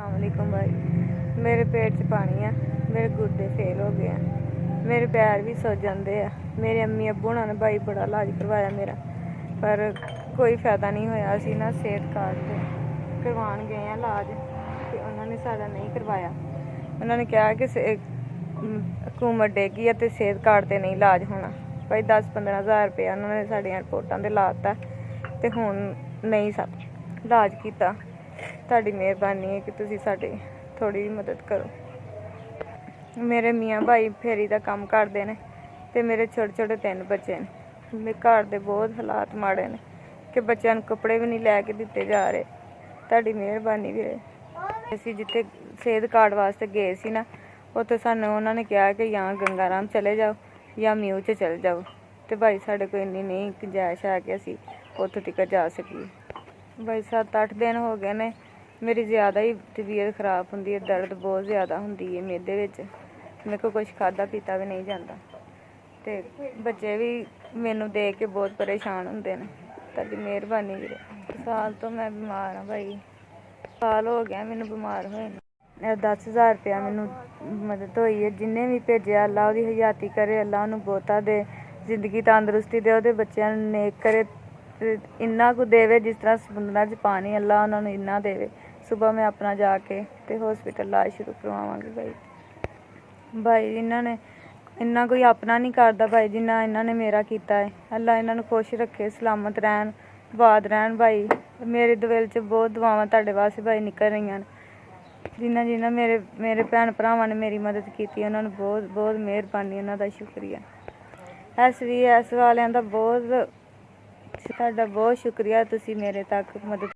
अस्सलामुअलैकुम भाई। मेरे पेट च पानी है, मेरे गुर्दे फेल हो गए हैं, मेरे पैर भी सुज जाते हैं। मेरे अम्मी अब्बू होना ने भाई बड़ा इलाज करवाया मेरा, पर कोई फायदा नहीं होया। असी ना सेहत कार्ड से करवान गए हैं इलाज, तो उन्होंने साड़ा नहीं करवाया। उन्होंने कहा कि हुकूमत देगी है तो सेहत कार्ड से नहीं इलाज होना। भाई 10-15 हज़ार रुपया उन्होंने साड़ियां रिपोर्टां ते लाता, ते हुण नहीं इलाज किया। ਤੁਹਾਡੀ ਮਿਹਰਬਾਨੀ है कि तुसी साडी थोड़ी मदद करो। मेरे मियाँ भाई फेरी का काम करते हैं, तो मेरे छोटे छोटे 3 बच्चे हैं। मेरे घर के बहुत हालात माड़े ने कि बच्चों को कपड़े भी नहीं लैके दिते जा रहे। ਤੁਹਾਡੀ ਮਿਹਰਬਾਨੀ ਵੀਰੇ। ਅਸੀਂ जिथे सेहत कार्ड वास्ते गए सी ना, उत्थे सानू उन्होंने कहा कि या गंगा राम चले जाओ या म्यू च चले जाओ, तो भाई साढ़े को इन्नी नहीं गुंजाइश है कि असी उत्थे तक जा सकीए। भाई 7-8 दिन हो गए ने, मेरी ज़्यादा ही तबीयत खराब होंदी है, दर्द बहुत ज़्यादा होंदी है मेदे विच। मेरे को कुछ खादा पीता भी नहीं जाता, तो बच्चे भी मैनू देख के बहुत परेशान होंदे ने। तुहाडी मेहरबानी वीरे। साल तो मैं बीमार हाँ भाई, साल हो गया मैनू बीमार होए। 10,000 रुपया मैनू मदद हुई है। जिन्हें भी भेजा अल्लाह उहदी हयाती करे, अल्लाह उन्हूं बहुता दे, जिंदगी तंदरुस्ती दे, उहदे बच्चों नूं नेक करे, इन्ना कुछ देवे जिस तरह समुद्रां च पानी, अल्लाह उन्होंने इन्ना देवे। सुबह मैं अपना जाके तो हॉस्पिटल इलाज शुरू करवावांगी भाई इन्होंने इन्ना कोई अपना नहीं करता भाई जिन्ना इन्होंने मेरा किया है। अल्लाह इन्होंने खुश रखे, सलामत रहन, आबाद रहन भाई। मेरे दिल च बहुत दुआवां तुहाडे वास्ते भाई निकल रही हैं। जिन्ना जिन्ना मेरे भैन भरावां ने मेरी मदद की, उन्होंने बहुत बहुत मेहरबानी, उन्होंने शुक्रिया। SVS वालियां दा बहुत शुक्रिया, तुसी मेरे तक मदद